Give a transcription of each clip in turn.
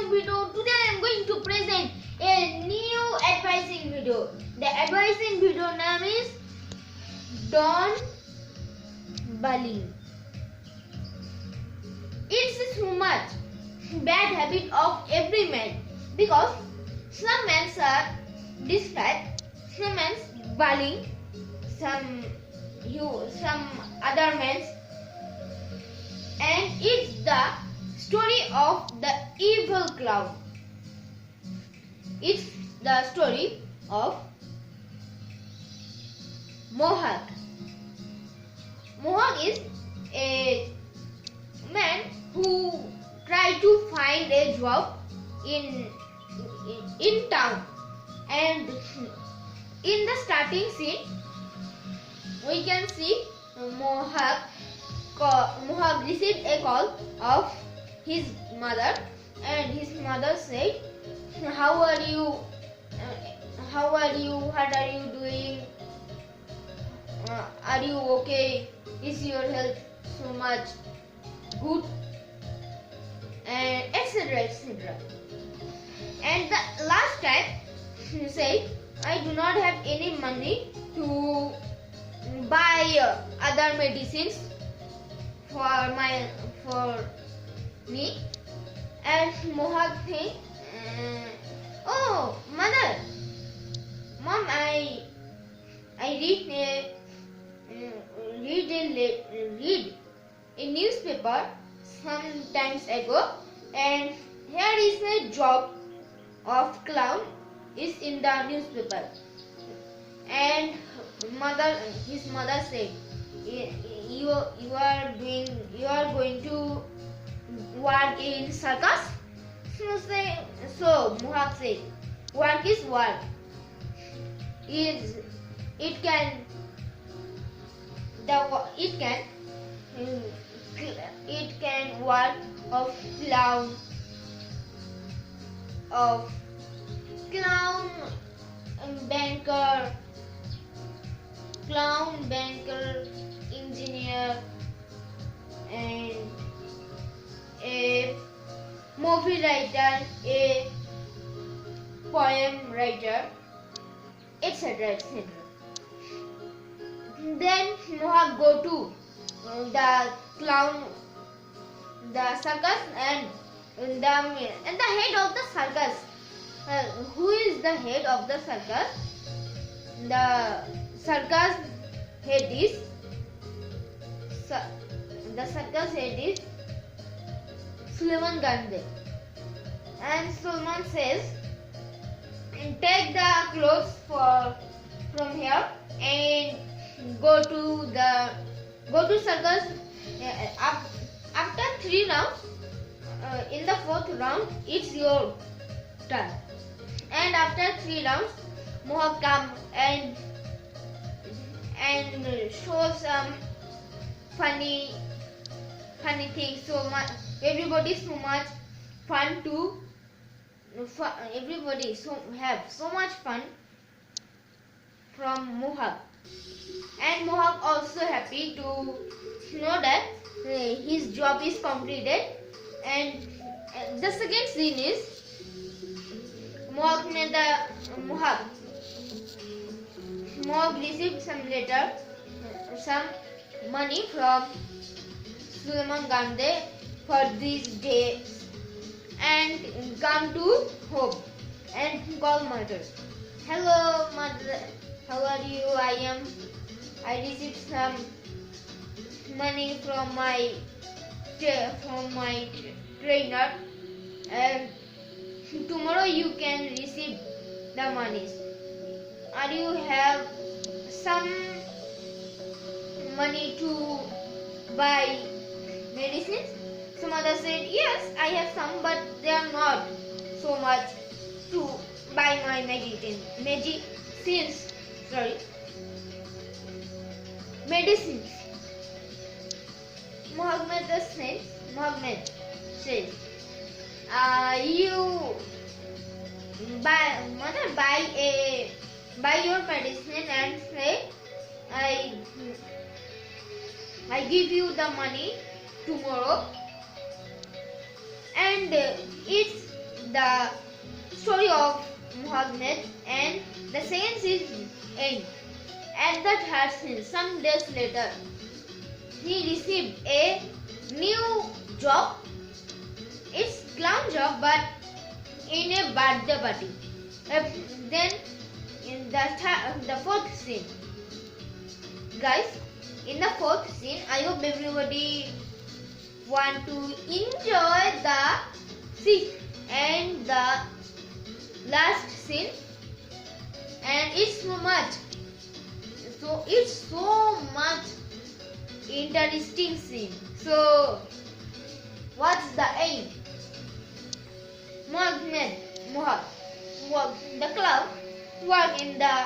new video. Today I am going to present a new advising video. The advising video name is Don't Bullying. It's too much bad habit of every man because some men are described, some men bullying, some other men, and it's the story of the evil clown. It's the story of Mohawk. Mohawk is a man who tried to find a job in town, and in the starting scene we can see Mohawk received a call of his mother, and his mother said, how are you, what are you doing, are you okay, is your health so much good, and etc. And the last time he said, I do not have any money to buy other medicines for me. And Mohawk said, oh mother, mom, I read a newspaper some times ago, and here is a job of clown is in the newspaper. And his mother said, you are going to work in circus. So Mohawk said, work is work. It can work of clown banker, engineer, and a movie writer, a poem writer, etc. Then Mohawk go to the circus, and the head of the circus. Who is the head of the circus? The circus head is Sulaiman Gandhi. And Sulaiman says, take the clothes from here and go to circus. After 3 rounds, in the 4th round it's your turn. And after 3 rounds, Mohawk come and show some funny things. So much, everybody so much fun to. Everybody have so much fun from Mohawk, and Mohawk also happy to know that his job is completed. And the second scene is Mohawk received some money from Sulaiman Gandhi for these days, and come to home and call mother. Hello mother, how are you? I received some money from my trainer, and tomorrow you can receive the monies. Are you have some money to buy medicines? So mother said, yes, I have some, but they are not so much to buy my medicines. Mohammed says, you buy your medicine and say, I give you the money tomorrow. And it's the story of Muhammad, and the second scene end. At the third scene, some days later, he received a new job. It's clown job, but in a birthday party. Then in the fourth scene, guys, in the fourth scene, I hope everybody want to enjoy the sixth and the last scene, and it's so much interesting scene. So what's the aim? The clown work in the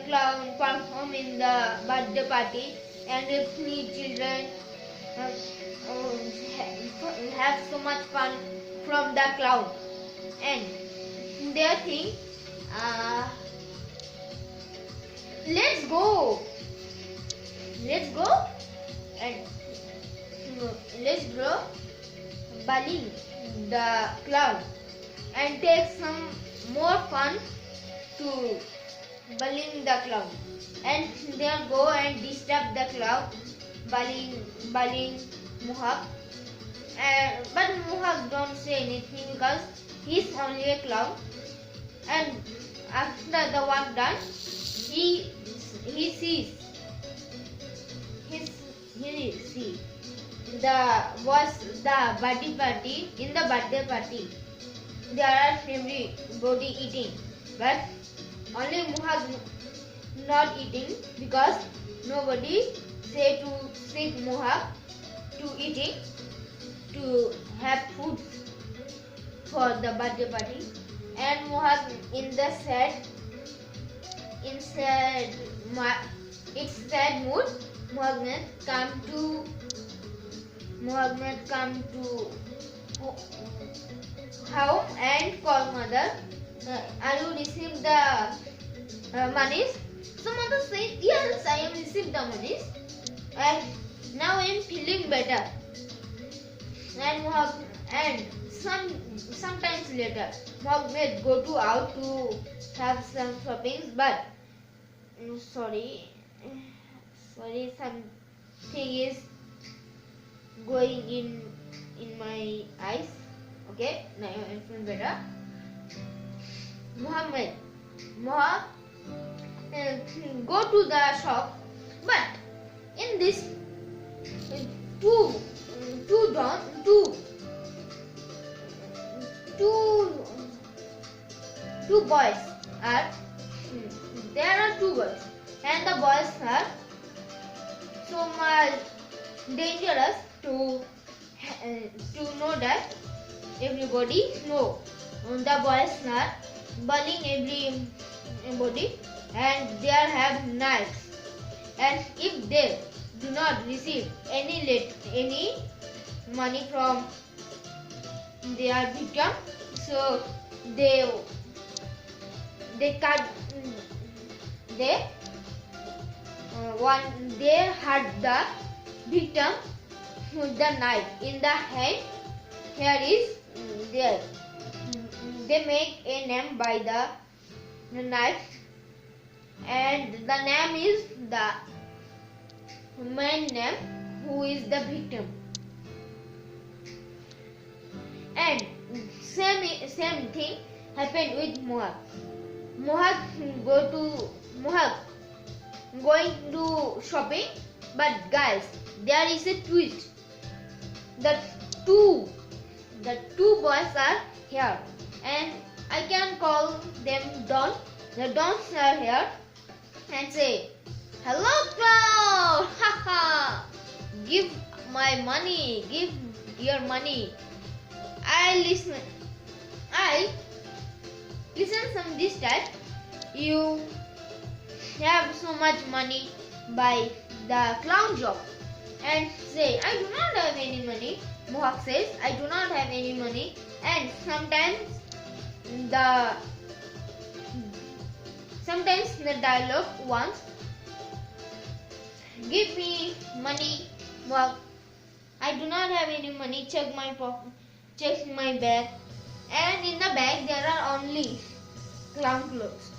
clown perform in the birthday party, and the children have so much fun from the clown, and they think, let's go and let's go bullying the clown and take some more fun to bullying the clown, and they go and disturb the clown, bullying Muhaq. But Muhaq don't say anything because he's only a clown, and after the work done, he sees the birthday party. In the birthday party, there are everybody eating, but only Muhaq not eating because nobody say to seek Muhaq to eating to have food for the birthday party. And Muhaq in sad mood, Muhammad come to home and call mother. Are you received the monies? So mother said, yes, I have received the monies, and now I am feeling better. And sometimes later, Muhammad go out to have some shoppings, but sorry, something is going in my eyes. Okay, now I feel better. Muhammad go to the shop, but in this two boys are there are two boys, and the boys are so much dangerous to know that everybody know. The boys are bullying everybody, and they have knives, and if they do not receive any money from their victim, so they hurt the victim with the knife in the hand. Here is there. They make a name by the knife, and the name is the main name who is the victim. And same thing happened with Muhaq. Muhaq going to shopping, but guys, there is a twist. The two boys are here, and I can call them Don. The Dons are here and say, hello clown, haha, give my money, give your money. I listen some this type. You have so much money by the clown job, and say, I do not have any money. Muhaq says, I do not have any money, and sometimes the dialogue once, give me money, Muhaq. I do not have any money. Check my bag. and in the bag there are only clown clothes.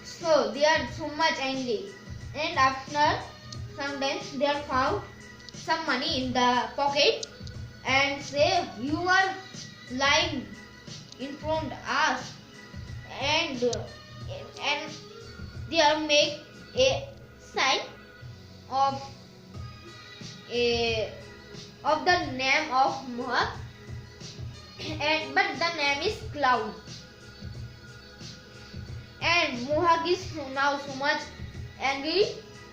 So they are so much angry, and after sometimes they are found some money in the pocket and say, you are lying in front of us, and they are make a sign of the name of Mohawk, but the name is Clown. And Mohawk is now so much angry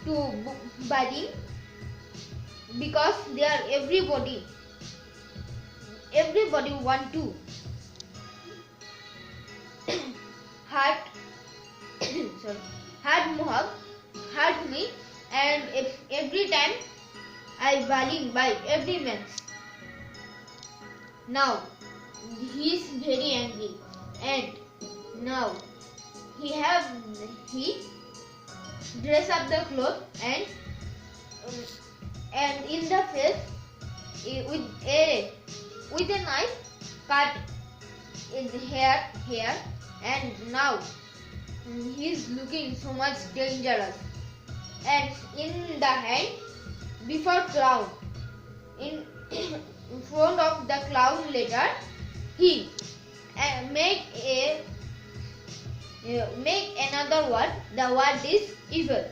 to Buddy because they are everybody want to hurt Mohawk, hurt me, and every time I bullying by every man. Now he is very angry, and now he dress up the cloth and in the face with a knife cut in the hair, and now he is looking so much dangerous, and in the hand before clown, in front of the clown letter, he make another word. The word is evil,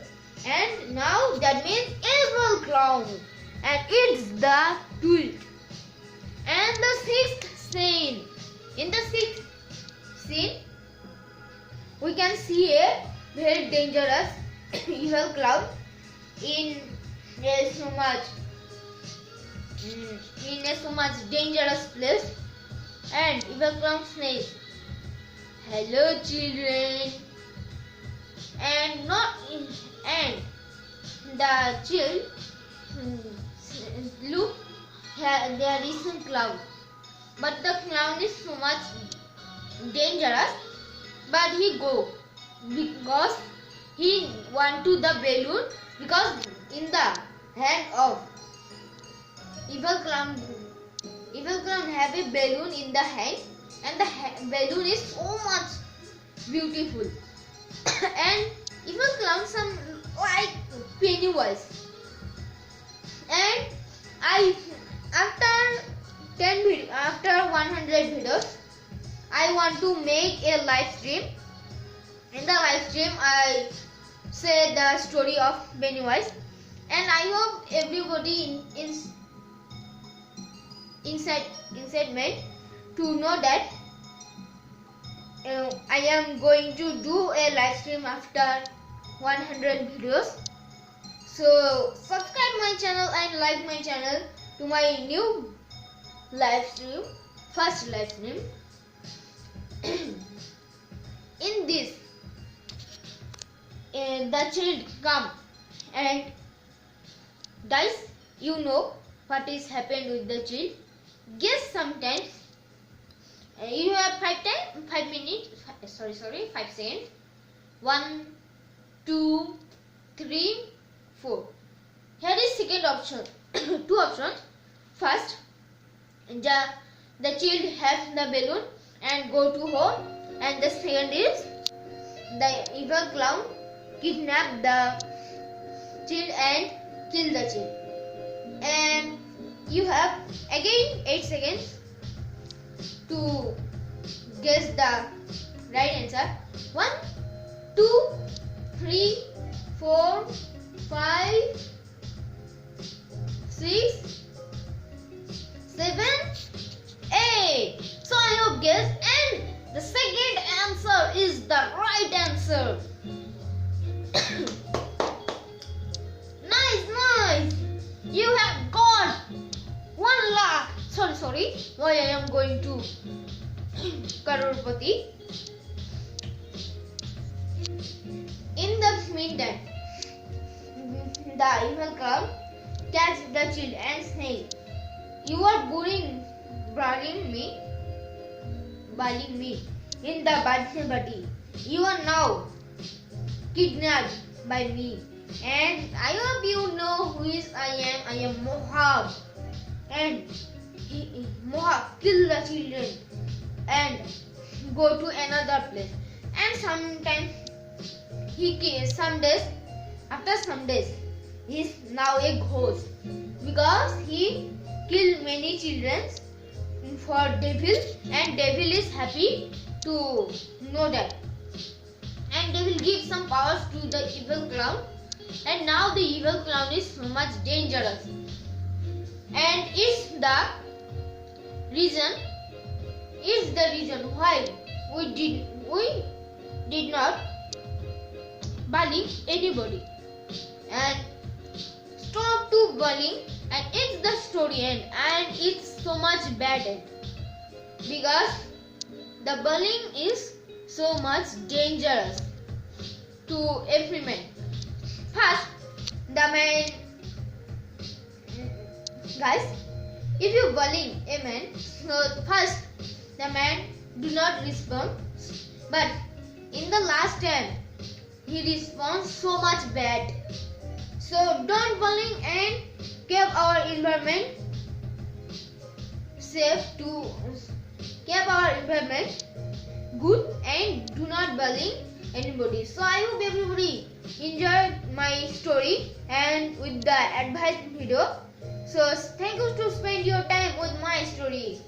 and now that means evil clown, and it's the twist. And the sixth scene. In the sixth scene, we can see a very dangerous evil clown in a so much dangerous place, and evil clown says, "Hello, children," and the child look. There is a clown, but the clown is so much dangerous. But he go because he want to the balloon, because in the hand of evil clown have a balloon in the hand, and the balloon is so much beautiful. And evil clown some like Pennywise, and after 100 videos, I want to make a live stream. In the live stream, I say the story of Pennywise, and I hope everybody inside me to know that I am going to do a live stream after 100 videos. So subscribe my channel and like my channel to my new live stream, first live stream. In this, the child come and dies. You know what is happened with the child. Guess sometimes. You have 5 seconds. 1, 2, 3, 4. Here is second option. 2 options. First, the child has the balloon and go to home, and the second is the evil clown kidnap the child and kill the child. And you have again 8 seconds to guess the right answer. 1, 2, 3, 4, 5, 6, 7, 8. So I hope guess, and the second answer is the right answer. Nice. You have got 1 lakh. Sorry. Why I am going to Crorepati. In the meantime, the evil clown catch the child and say, "You are bullying me in the birthday party. You are now kidnapped by me, and I hope you know who is I am. I am Mohawk, and Mohawk kill the children and go to another place. And sometimes after some days, he is now a ghost because he killed many children for devil, and devil is happy to know that. And they will give some powers to the evil clown, and now the evil clown is so much dangerous. And is the reason why we did not bully anybody, and stop to bullying. And it's the story end, and it's so much bad end because the bullying is so much dangerous to every man. First, the man, guys, if you bullying a man, so first the man do not respond, but in the last time he responds so much bad. So don't bullying and keep our environment safe, to keep our environment good, and do not bullying anybody. So I hope everybody enjoyed my story and with the advice video. So thank you to spend your time with my stories.